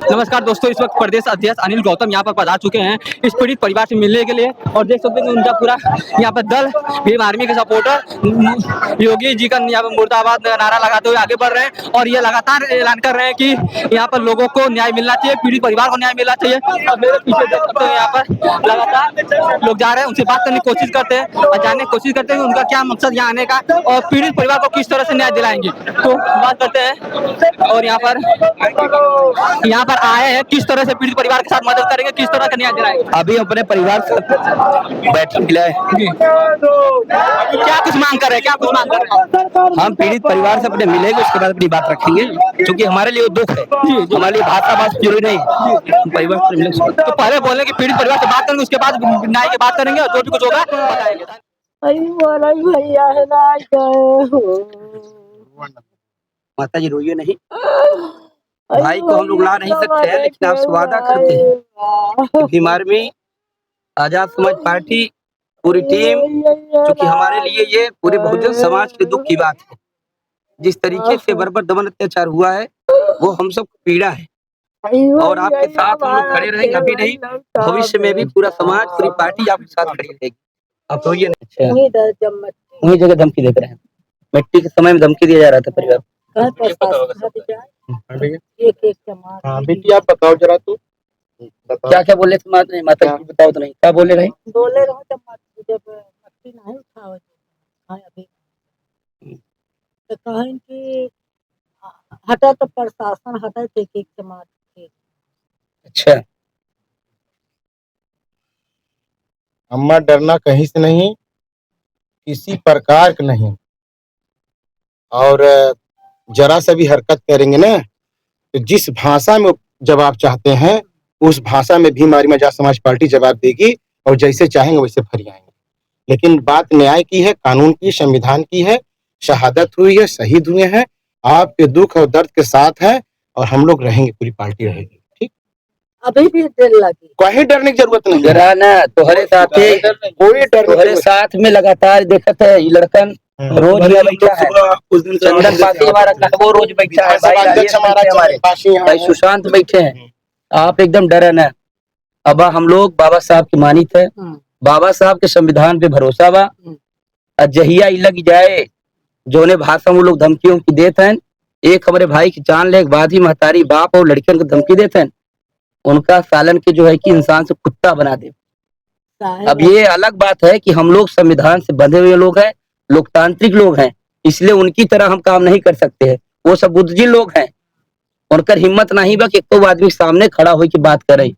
नमस्कार दोस्तों, इस वक्त प्रदेश अध्यक्ष अनिल गौतम यहाँ पर पधार चुके हैं इस पीड़ित परिवार से मिलने के लिए। और देख सकते हैं कि उनका पूरा यहाँ पर दल भीम आर्मी के सपोर्टर योगी जी का यहाँ पर मुर्दाबाद नारा लगाते हुए आगे बढ़ रहे हैं। और ये लगातार ऐलान कर रहे हैं कि यहाँ पर लोगों को न्याय मिलना चाहिए, पीड़ित परिवार को न्याय मिलना चाहिए। और मेरे पीछे देख सकते हैं यहाँ पर लगातार लोग जा रहे हैं, उनसे बात करने की कोशिश करते हैं और जानने की कोशिश करते हैं कि उनका क्या मकसद यहाँ आने का और पीड़ित परिवार को किस तरह से न्याय दिलाएंगे। तो बात करते हैं और यहाँ पर आए हैं, किस तरह से पीड़ित परिवार के साथ मदद करेंगे, किस तरह का न्याय दिलाएंगे। अभी अपने परिवार से बैठक मिला है। क्या कुछ मांग कर रहे हैं, क्या कुछ मांग कर रहे हैं? हम पीड़ित परिवार से अपने मिलेंगे, उसके बाद अपनी बात रखेंगे, क्योंकि हमारे लिए वो दुख है, हमारे लिए भाषा बात जरूरी नहीं है। परिवार से मिलेंगे तो पहले बोले कि पीड़ित परिवार से बात करेंगे, उसके बाद न्याय की बात करेंगे और जो भी कुछ होगा बताएंगे। भैया है माता जी रोइए नहीं, भाई को हम लोग ला नहीं सकते हैं, लेकिन आपसे वादा करते हैं भीम आर्मी आजाद समाज पार्टी पूरी टीम, क्योंकि हमारे लिए ये पूरे बहुजन समाज के दुख की बात है। जिस तरीके से बर्बर दमन अत्याचार हुआ है वो हम सब पीड़ा है, और आपके साथ हम लोग खड़े रहेंगे। अभी नहीं, भविष्य में भी पूरा समाज पूरी पार्टी आपके साथ खड़ी रहेगी। आप रोइए नहीं। वही जगह धमकी देते रहे, मिट्टी के समय में धमकी दिया जा रहा था परिवार को। बेटी आप बताओ जरा, तो क्या क्या बोले थे माता जी, बताओ तो नहीं क्या बोले रहे। बोले रहो जब मट्टी नहीं उठाओ अभी तो कहें कि हटा, तो प्रशासन हटा थे एक समाज के। अच्छा, अम्मा डरना कहीं से नहीं, किसी प्रकार का नहीं, और जरा सा भी हरकत करेंगे ना तो जिस भाषा में जवाब चाहते हैं उस भाषा में भीम आर्मी आजाद समाज पार्टी जवाब देगी, और जैसे चाहेंगे वैसे फरियाएंगे। लेकिन बात न्याय की है, कानून की, संविधान की है। शहादत हुई है, शहीद हुए हैं, आपके दुख और दर्द के साथ है, और हम लोग रहेंगे, पूरी पार्टी रहेगी। ठीक, अभी भी डर लगी, कहीं डरने की जरूरत नहीं। जरा ना तुम्हारे साथ कोई डर, तुम्हारे साथ में लगातार देखते है ये लड़कन रोज बैठा है। चंदन पासी हमारा वो रोज बैठा है, भाई सुशांत बैठे हैं। आप एकदम डरे न। अब हम लोग बाबा साहब की मानित है, बाबा साहब के संविधान पे भरोसा बा। अजहिया लग जाए जोने भाषा वो लोग धमकियों की देते हैं, एक हमारे भाई की जान ले बाद ही महतारी बाप और लड़कियों को धमकी देते हैं, उनका सालन के जो है कि इंसान से कुत्ता बना दे। अब ये अलग बात है कि हम लोग संविधान से बंधे हुए लोग हैं, लोकतांत्रिक लोग हैं, इसलिए उनकी तरह हम काम नहीं कर सकते हैं। वो सब बुद्धिजीवी लोग हैं, उनकर हिम्मत नहीं बा कि एक आदमी सामने खड़ा हो के बात करे।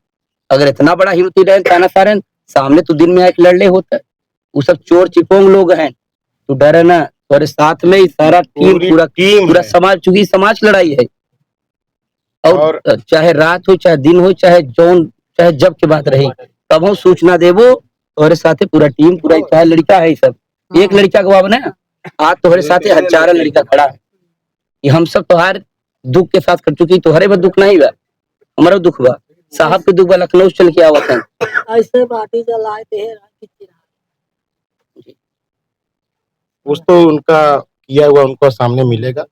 अगर इतना बड़ा हिम्मत रहे ताना सारन सामने तो दिन में एक लड़ले होता है। वो सब चोर चिपोंग लोग हैं, तो डरे ना। और साथ में सारा टीम पूरा समाज, चूंकि समाज लड़ाई है, और चाहे रात हो, चाहे दिन हो, चाहे जब की बात रही, तब हम सूचना देवो। और साथे पूरा टीम, पूरा चाहे लड़का है, सब एक लड़का का बाब ना, आज तुम्हारे साथ हजारों लड़का खड़ा है। ये हम सब तुम्हारे दुख के साथ कर चुकी, तुम्हारे में दुख नहीं बा, हमारा दुख बा। साहब के दुख बा, लखनऊ चल के आवत है, ऐसे बाटी जलाए थे। उस तो उनका किया हुआ उनको सामने मिलेगा,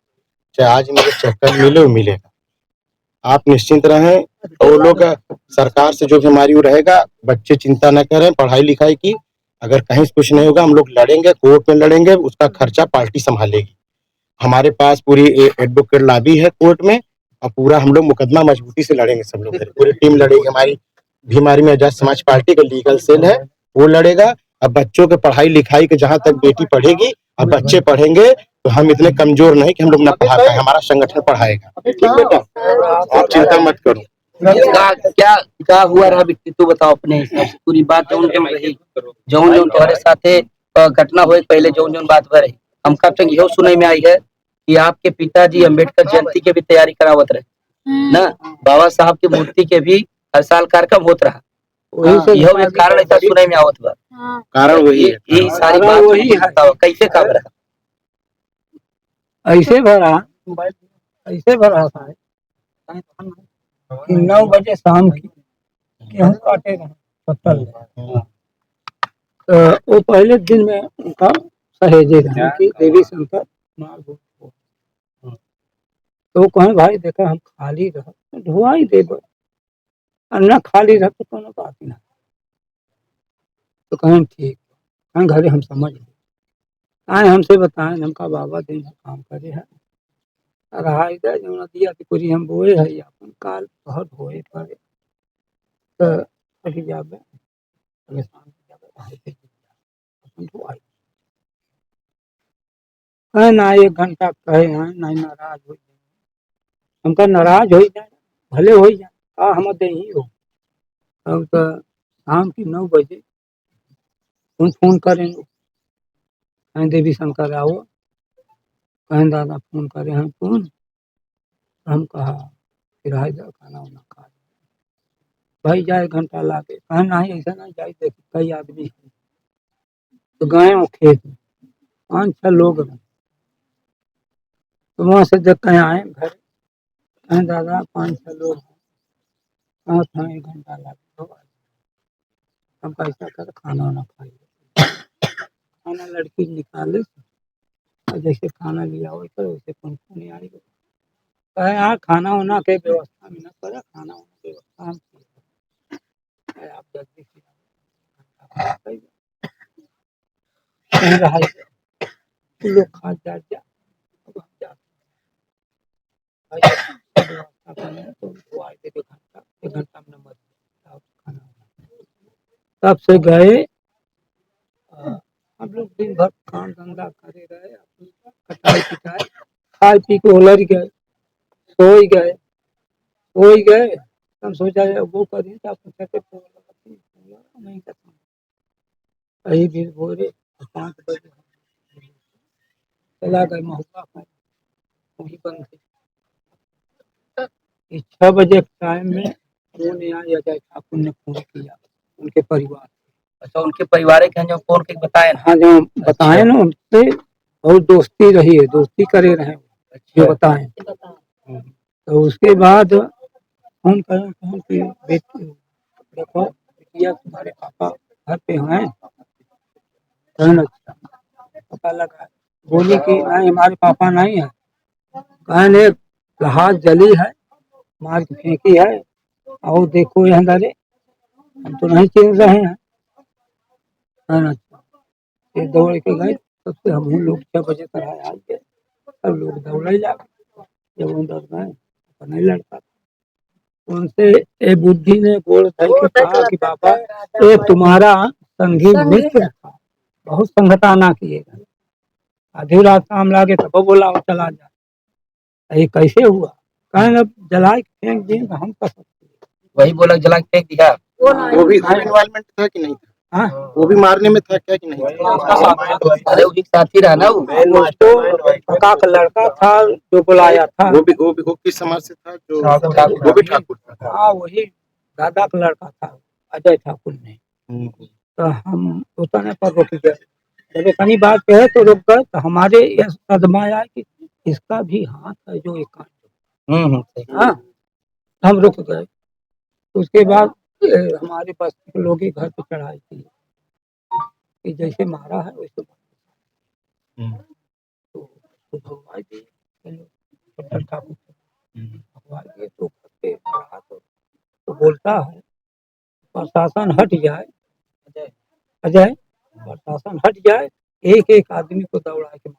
चाहे आज मिले चाहे कल मिले, वो मिलेगा। आप निश्चिंत रहें। वो लोग सरकार से जो भी हमारी वो रहेगा, बच्चे चिंता न करें पढ़ाई लिखाई की। अगर कहीं से कुछ नहीं होगा, हम लोग लड़ेंगे, कोर्ट में लड़ेंगे, उसका खर्चा पार्टी संभालेगी। हमारे पास पूरी एडवोकेट लॉबी है कोर्ट में, और पूरा हम लोग मुकदमा मजबूती से लड़ेंगे। सब लोग पूरी टीम लड़ेगी। हमारी भीम आर्मी आजाद समाज पार्टी का लीगल सेल है, वो लड़ेगा। अब बच्चों के पढ़ाई लिखाई के, जहां तक बेटी पढ़ेगी अब बच्चे पढ़ेंगे, तो हम इतने कमजोर नहीं कि हम लोग न पढ़ा पाए, हमारा संगठन पढ़ाएगा। ठीक बेटा, आप चिंता मत करो। क्या हुआ रहा बिट्टी, तू बताओ अपने हिसाब से पूरी बात। जौन रही, जौन तुम्हारे साथे घटना हुए पहले जौन बात रही, हमका तो यह सुनने में आई है कि आपके पिताजी अम्बेडकर जयंती के भी तैयारी करावत रहे ना, बाबा साहब की मूर्ति के भी हर साल कार्यक्रम होता रहा। यह कारण ऐसा सुनने में आवत बा। कारण वही है, ये सारी बात वही है। कैसे काम रहा? ऐसे भरा था 9 बजे शाम की गेहूं काटे रहे 70। वो पहले दिन में उनका सहेजे रहे कि देवी शंकर मार तो कहें भाई देखा हम खाली रह ढुआ ही दे न खाली रह तो कोनो बात ना तो कहें ठीक कहें घरे हम समझ आए हमसे बताएं हमका बाबा दिन भर काम करे है रहा इधर जो नदिया की पूरी हम बोए है अपन काल बहुत बोए पड़े तो अभी जाबे अभी शाम को जाबे भाई पे अपन ढुआई कहे ना 1 घंटा कहे हैं नहीं नाराज हो जाए हमका नाराज हो जाए भले हो जाए हम दे ही हो अब तो शाम की 9 बजे तुम फोन करेंगे कहें देवी शंकर आओ कहें दादा फोन करे हैं कौन हम कहा फिर हाय जा खाना वाना खा भाई जाए 1 घंटा लाके कहें नहीं ऐसा नहीं जाए देख कई आदमी हैं तो गए वो खेत में 5-6 लोग रहे तो वहाँ से जब कहीं आए घर कहें दादा 5-6 लोग हैं कहाँ था 1 घंटा लाके हम कैसा कर खाना वाना खाइए खाना लड़की निकाले और जैसे खाना लिया वैसे वैसे कौन नहीं आई कहे यार खाना वाना के व्यवस्था में न करे खाना वाना के व्यवस्था हम किए। आप जल्दी से कहीं रहा लोग खा जा अब हम जाते भाई व्यवस्था करने तो वो आए थे 1 घंटा में नंबर खाना तब से गए हम लोग दिन भर काम धंधा करे रहे कटाई पिटाई खाए पी के उलझ गए सो गए हम सोचा वो करें तो नहीं करता कहीं भी भोरे 5 बजे चला गए महुआ पर वहीं बंद थे 6 बजे टाइम में उन्होंने यहाँ अजय ठाकुर ने फोन किया उनके परिवार अच्छा उनके पारिवारिक हैं जो फोन के बताए हाँ जो बताए ना उनसे और दोस्ती रही है दोस्ती करे रहे जो बताए तो उसके बाद फोन करें फोन की बेटी देखो बिटिया तुम्हारे पापा घर पे हैं अच्छा पता लगा बोली कि नहीं हमारे पापा नहीं है कहने जहाज जली है मार के फेंकी है और देखो यहाँ डाले हम तो नहीं चिन रहे हैं अच्छा फिर दौड़ के गए तब से हम लोग 6 बजे तक आ गए सब लोग दौड़े जा जब अंदर गए तो नहीं लड़ता उनसे ए बुद्धि ने बोल के कहा कि बाबा ये तुम्हारा संगी मित्र था बहुत संगता ना किएगा आधी रात शाम लागे तब बोला वो चला जा ये कैसे हुआ कहें अब जला के फेंक दिए तो हम कर सकते वही बोला जला के फेंक दिया वो भी इन्वॉल्वमेंट था कि नहीं था हाँ वो भी मारने में था क्या कि नहीं था? अरे उसी के साथ ही रहा ना वो उसको काका का लड़का था जो बुलाया था वो किस समाज से था जो वो भी ठाकुर था हाँ वही दादा का लड़का था अजय ठाकुर ने तो हम उतने पर रुक गए जब इतनी बात कहे तो रुक गए तो हमारे यह सदमा आया कि इसका भी हाथ है जो एक हाँ हम रुक गए उसके बाद हमारे पास लोग ही घर पे चढ़ाई थी कि जैसे मारा है वैसे तो भगवान जी ठाकुर भगवान जी तो घर पे रहा तो बोलता है प्रशासन हट जाए अजय प्रशासन हट जाए एक आदमी को दौड़ा के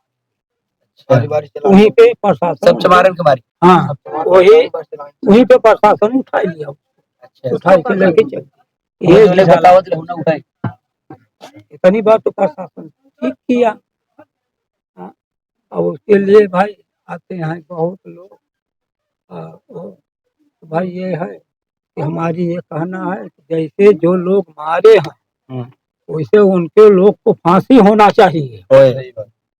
वहीं पे प्रशासन सब चमारन के मारी हाँ वहीं पे प्रशासन उठा लिया उठा के लेके चल ये बतावत रहना उठाए इतनी बार तो प्रशासन ठीक किया और उसके लिए भाई आते हैं बहुत लोग भाई ये है कि हमारी ये कहना है कि जैसे जो लोग मारे हैं वैसे उनके लोग को फांसी होना चाहिए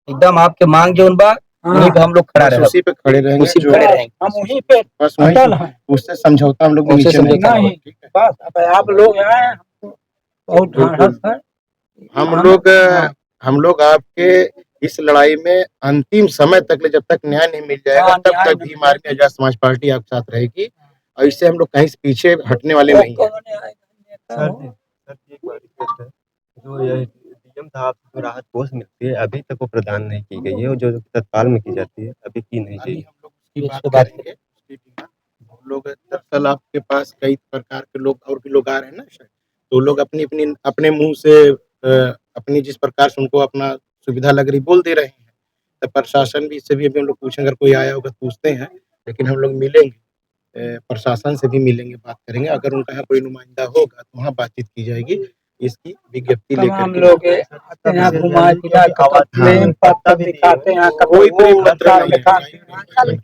एकदम आपके मांग जो बा वहीं पे हम लोग खड़ा रहे उसी पे खड़े रहेंगे उसी पे खड़े रहेंगे हम वहीं पे बस अटल हैं उससे समझौता हम लोग उससे नीचे नहीं समझौता करेंगे, ठीक है? बस अब आप लोग आए बहुत ढाढ़स है हम लोग आपके इस लड़ाई में अंतिम समय तक जब तक न्याय नहीं मिल जाएगा तब तक भी हमारी आजाद समाज पार्टी आपके साथ रहेगी और इससे हम लोग कहीं से पीछे हटने वाले नहीं हैं। सर एक बार रिक्वेस्ट है जो ये पीएम साहब को राहत कोष मिलती है, अभी तक वो प्रदान नहीं की गई है, और जो तत्काल में की जाती है अभी की नहीं अभी गई। हम लोग उसकी बात करेंगे। वो लोग दरअसल आपके पास कई प्रकार के लोग और भी लोग आ रहे हैं ना सर, तो लोग अपनी अपनी अपने मुंह से अपनी जिस प्रकार से उनको अपना सुविधा लग रही बोल दे रहे हैं। तो प्रशासन भी इससे भी अभी हम लोग पूछें, अगर कोई आया होगा तो पूछते हैं, लेकिन हम लोग मिलेंगे प्रशासन से भी मिलेंगे, बात करेंगे। अगर उनका यहाँ कोई नुमाइंदा होगा तो वहाँ बातचीत की जाएगी, इसकी विज्ञप्ति लेकर तमाम के। लोग आते हैं घुमा फिरा कभी प्रेम पत्र दिखाते हैं, कभी कोई वो प्रेम पत्र पत्र नहीं है, दिखाते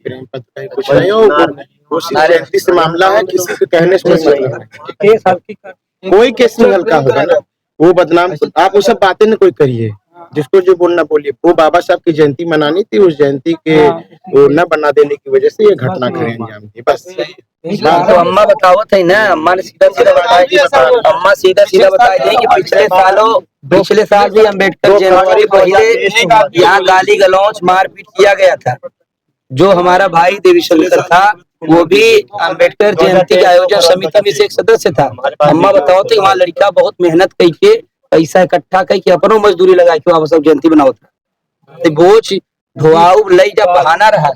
प्रेम पत्र का कुछ नहीं हो, वो सिर्फ जयंती से मामला है, किसी के कहने से कोई मतलब नहीं। केस हल्की कर कोई केस नहीं हल्का होगा ना, वो बदनाम आप वो सब बातें न कोई करिए, जिसको जो बोलना बोलिए। वो बाबा साहब की जयंती मनानी थी, उस जयंती के वो न बना देने की वजह से ये घटना घरे अंजाम दी, बस। तो अम्मा बतावत है ना, अम्मा ने सीधा सीधा बताई, अम्मा सीधा सीधा बताई थी कि पिछले साल भी अम्बेडकर जयंती के पहले यहाँ गाली गलौच मारपीट किया गया था। जो हमारा भाई देवीशंकर था वो भी अम्बेडकर जयंती के आयोजन समिति में से एक सदस्य था। अम्मा बताओ तो वहाँ लड़का बहुत मेहनत करके पैसा इकट्ठा करके अपनो मजदूरी लगा के वापस जयंती बनाओ था। तो बोझ ढोआऊ लई जब बहाना रहा,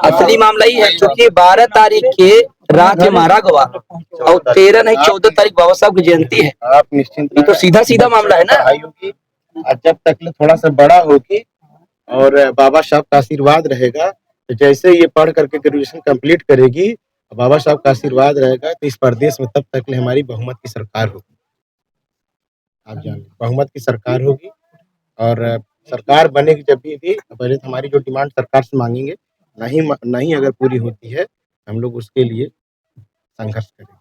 असली मामला ही है क्योंकि 12 तारीख के रात में मारा गवा और 13 नहीं 14 तारीख बाबा साहब की जयंती है। आप निश्चिंत, ये तो सीधा सीधा मामला है ना। पढ़ाई होगी, और जब तक थोड़ा सा बड़ा होगी और बाबा साहब का आशीर्वाद रहेगा, तो जैसे ये पढ़ करके ग्रेजुएशन कंप्लीट करेगी, बाबा साहब का आशीर्वाद रहेगा, तो इस प्रदेश में तब तक हमारी बहुमत की सरकार होगी। आप जान बहुमत की सरकार होगी, और सरकार बनेगी जब भी पहले तो हमारी जो डिमांड सरकार से मांगेंगे, नहीं अगर पूरी होती है, हम लोग उसके लिए संघर्ष करेंगे।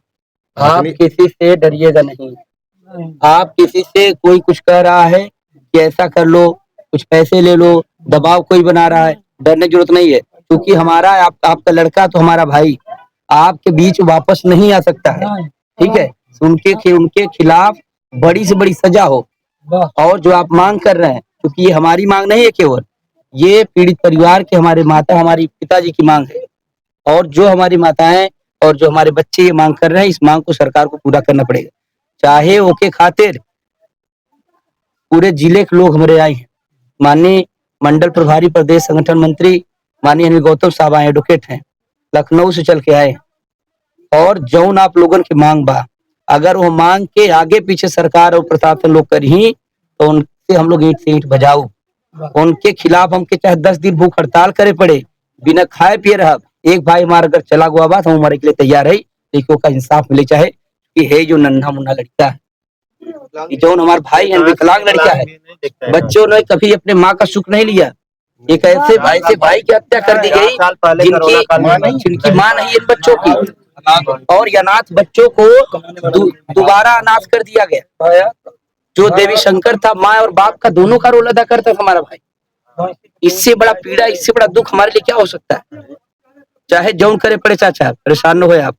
आप किसी से डरिएगा नहीं। आप किसी से कोई कुछ कह रहा है कि ऐसा कर लो, कुछ पैसे ले लो, दबाव कोई बना रहा है, डरने की जरूरत नहीं है, क्योंकि हमारा आपका लड़का तो हमारा भाई आपके बीच वापस नहीं आ सकता है। ठीक है, उनके खिलाफ बड़ी से बड़ी सजा हो। और जो आप मांग कर रहे हैं, क्योंकि ये हमारी मांग नहीं है केवल, ये पीड़ित परिवार के हमारे माता हमारी पिताजी की मांग है। और जो हमारी माताएं और जो हमारे बच्चे ये मांग कर रहे हैं, इस मांग को सरकार को पूरा करना पड़ेगा। चाहे ओके खातिर पूरे जिले के लोग हमारे आए हैं। माननीय मंडल प्रभारी प्रदेश संगठन मंत्री माननीय अनिल गौतम साहब आए, एडवोकेट हैं, लखनऊ से चल के आए। और जौन आप लोगन की मांग बा, अगर वो मांग के आगे पीछे सरकार और प्रशासन लोग करही तो उनसे हम लोग ईंट से ईंट बजाऊ। उनके खिलाफ हमके चाहे 10 दिन भूख हड़ताल करे पड़े, बिना खाए पिए रह। एक भाई हमारा अगर चला हुआ बात हम मरे के लिए तैयार है, लेकिन का इंसाफ मिले। चाहे कि है जो नन्हा मुन्ना लड़का है, जो हमारे भाई है, विकलांग लड़का है, बच्चों ने कभी अपने माँ का सुख नहीं लिया। एक ऐसे भाई की हत्या कर दी गई जिनकी माँ नहीं है बच्चों की, और अनाथ बच्चों को दोबारा अनाथ कर दिया गया। जो देवी शंकर था, माँ और बाप का दोनों का रोल अदा करता था हमारा भाई। इससे बड़ा पीड़ा, इससे बड़ा दुख हमारे लिए क्या हो सकता है। चाहे जौन करे पड़े, चाचा परेशान न हो आप,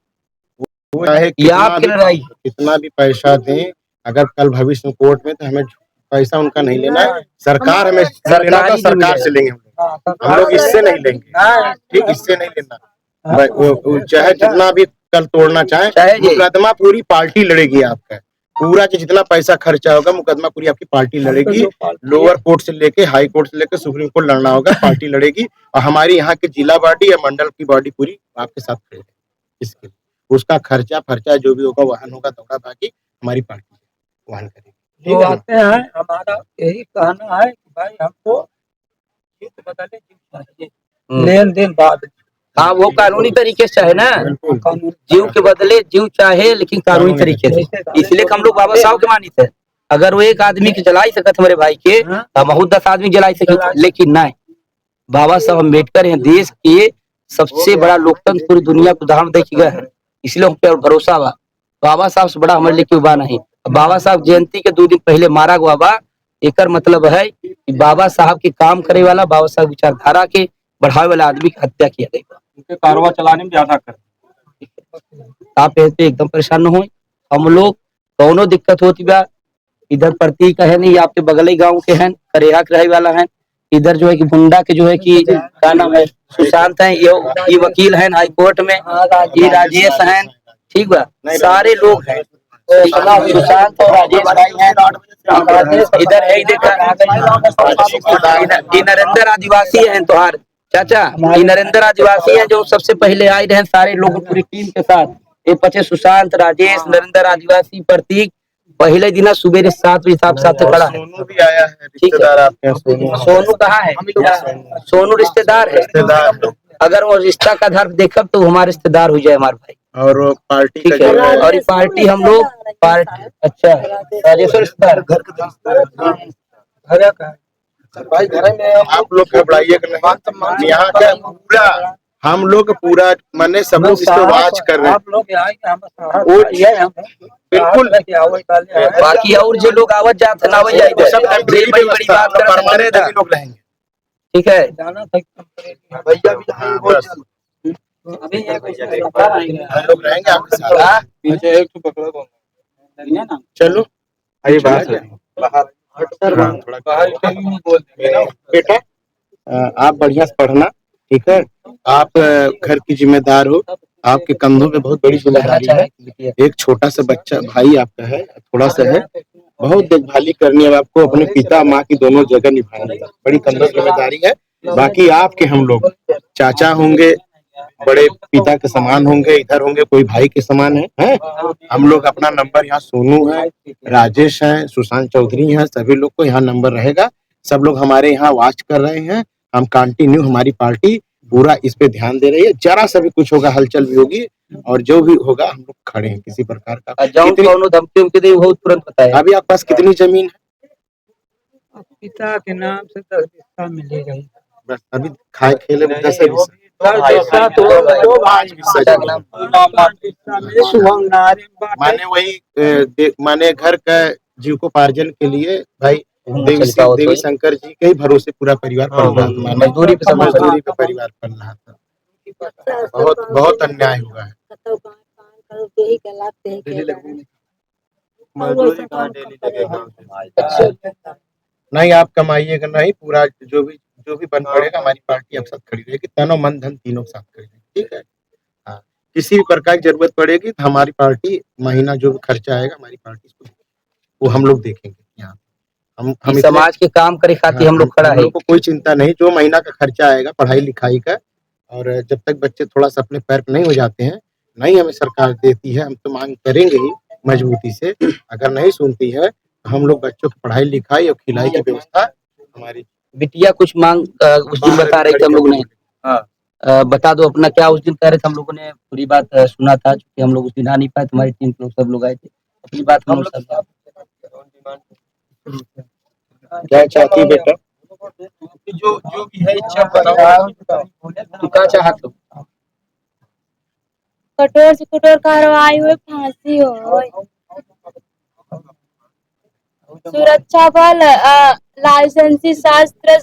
चाहे कितना भी पैसा दें, अगर कल भविष्य में कोर्ट में, तो हमें पैसा उनका नहीं लेना है। सरकार हमें सरकार से लेंगे, हम लोग इससे नहीं लेंगे। ठीक, इससे नहीं लेना। चाहे जितना भी कल तोड़ना चाहे, मुकदमा पूरी पार्टी लड़ेगी आपका। पूरा जितना पैसा खर्चा होगा, मुकदमा पूरी आपकी पार्टी लड़ेगी। लोअर कोर्ट से लेके हाई कोर्ट से लेके सुप्रीम कोर्ट लड़ना होगा, पार्टी लड़ेगी। और हमारी यहाँ की जिला बॉडी या मंडल की बॉडी पूरी आपके साथ खड़ी है। इसके उसका खर्चा जो भी होगा, वाहन होगा, दौड़ा बाकी हमारी पार्टी वहन करेगी। जो आते हैं, हमारा यही कहना है कि भाई हमको बदले चाहिए, लेन देन बाद। हाँ, वो कानूनी तरीके से चाहे ना, जीव के बदले जीव चाहे, लेकिन कानूनी तरीके से। इसलिए हम लोग बाबा साहब के मानित है। अगर वो एक आदमी के जलाई सकत हमारे भाई के, बहुत 10 आदमी जलाई सके, लेकिन नहीं, बाबा साहब अम्बेडकर हैं, देश के सबसे बड़ा लोकतंत्र पूरी दुनिया को उदाहरण देखी गए हैं। इसलिए हम पे भरोसा बा, बाबा साहब से बड़ा हमारे लिए क्यों बा नहीं। बाबा साहब जयंती के 2 दिन पहले मारा गवा बा, एक मतलब है कि बाबा साहब के काम करे वाला, बाबा साहब विचारधारा के बढ़ावे वाला आदमी की हत्या किया गई। उनके कारवा चलाने में ज्यादा कर। आप पे एकदम परेशान न हो। हम लोग दोनों दिक्कत होती बा, इधर प्रतीक है नहीं, आपके बगले गांव के हैं, करेहा के रहे वाला है। इधर जो है कि मुंडा के जो है कि क्या नाम है, सुशांत है, ये वकील हैं हाई कोर्ट में, ये राजेश हैं। ठीक बा, सारे लोग हैं। सुशांत और राजेश भाई हैं। इधर है, ये नरेंद्र आदिवासी हैं तुहार चाचा, ये नरेंद्र आदिवासी हैं जो सबसे पहले आए रहे सारे लोग पूरी टीम के साथ। ये पचे सुशांत, राजेश, नरेंद्र आदिवासी, प्रतीक पहले दिन सुबह 7 बजे साथ खड़ा है। सोनू भी आया है, ठीक है। रिश्तेदार आपके यहाँ सोनू। सोनू कहाँ है? सोनू रिश्तेदार है। अगर वो रिश्ता का आधार देखब तो हमारे रिश्तेदार हो जाए हमारे भाई। और वो पार्टी ठीक का है। जो है, और ये पार्टी हम लोग पार्टी, अच्छा राजेश्वर रिश्तेदार घर का भाई घर में आप लोग घबराइए कि नहीं, यहाँ का पूरा हम लोग पूरा माने सब लोग इस पे वाच कर रहे हैं। आप लोग यहाँ के हम बिल्कुल। बाकी और जो लोग आवत जाते ना वही वो सब टेम्परेरी बड़ी व्यवस्था, बात कर परमानेंट अभी लोग रहेंगे। ठीक है। जाना था भैया भी हाँ, बस अभी हम लोग रहेंगे आपके साथ। हाँ? चलो आइए बाहर बेटा, आप बढ़िया से पढ़ना, ठीक है। आप घर की जिम्मेदार हो, आपके कंधों पे बहुत बड़ी जिम्मेदारी है। एक छोटा सा बच्चा भाई आपका है, थोड़ा सा है, बहुत देखभाली करनी है आपको, अपने पिता माँ की दोनों जगह निभानी है, बड़ी कंधों की जिम्मेदारी है। बाकी आपके हम लोग चाचा होंगे, बड़े पिता के समान होंगे, इधर होंगे कोई भाई के समान है? हम लोग अपना नंबर यहाँ सोनू है, राजेश है, सुशांत चौधरी हैं, सभी लोग को यहाँ नंबर रहेगा। सब लोग हमारे यहाँ वॉच कर रहे हैं। हम कंटिन्यू, हमारी पार्टी पूरा इस पे ध्यान दे रही है। जरा सा भी कुछ होगा, हलचल भी होगी, और जो भी होगा हम लोग खड़े हैं किसी प्रकार का। धमकी उमकी दी वो तुरंत बताया। अभी आपके पास कितनी जमीन है? पिता के नाम से 10 हिस्सा मिलेगा ही। बस अभी खाए खेले में 10 शुभम नारायण माने वही माने घर का जीविकोपार्जन के लिए भाई देवी शंकर जी के ही भरोसे पूरा परिवार पल रहा था, माने मजदूरी पे परिवार पल रहा था। बहुत बहुत अन्याय हुआ है। नहीं आप कमाइएगा नहीं, पूरा जो भी बन पड़ेगा हमारी पार्टी अब साथ खड़ी रहेगी, तनो मन धन तीनों साथ खड़ी रहेगी, ठीक है। हाँ, किसी भी प्रकार की जरूरत पड़ेगी तो हमारी पार्टी महीना जो भी खर्चा आएगा हमारी पार्टी वो हम लोग देखेंगे। यहाँ हम समाज के काम करे खातिर हम लोग खड़ा है। हम लोग को कोई चिंता नहीं, जो महीना का खर्चा आएगा पढ़ाई लिखाई का, और जब तक बच्चे थोड़ा सा अपने पैर पे नहीं हो जाते हैं, नहीं हमें सरकार देती है, हम तो मांग करेंगे ही मजबूती से। अगर नहीं सुनती है तो हम लोग बच्चों की पढ़ाई लिखाई और खिलाई की व्यवस्था हमारी। बिटिया कुछ मांग उस दिन बता रहे थे हम लोग ने। बता दो अपना क्या उस दिन कह रहे थे, हम लोगों ने पूरी बात सुना था, क्योंकि हम लोग उस दिन आ नहीं पाए, तुम्हारी टीम के लोग सब लोग आए थे, अपनी बात हम लोग क्या चाहती है बेटा? जो भी है इच्छा बताओ। क्या चाहते हो? कठोर से कठोर कार्रवाई हुई, फांसी हो, सुरक्षा बल, लाइसेंसी शास्त्र,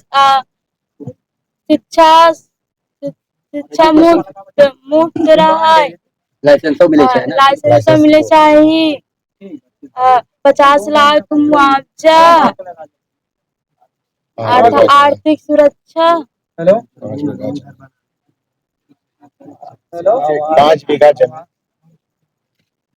शिक्षा मुक्त रहा, लाइसेंस मिले चाहिए ना? लाइसेंस मिले चाहिए, 50 लाख मुआवजा, आर्थिक सुरक्षा। 5 बीघा जमीन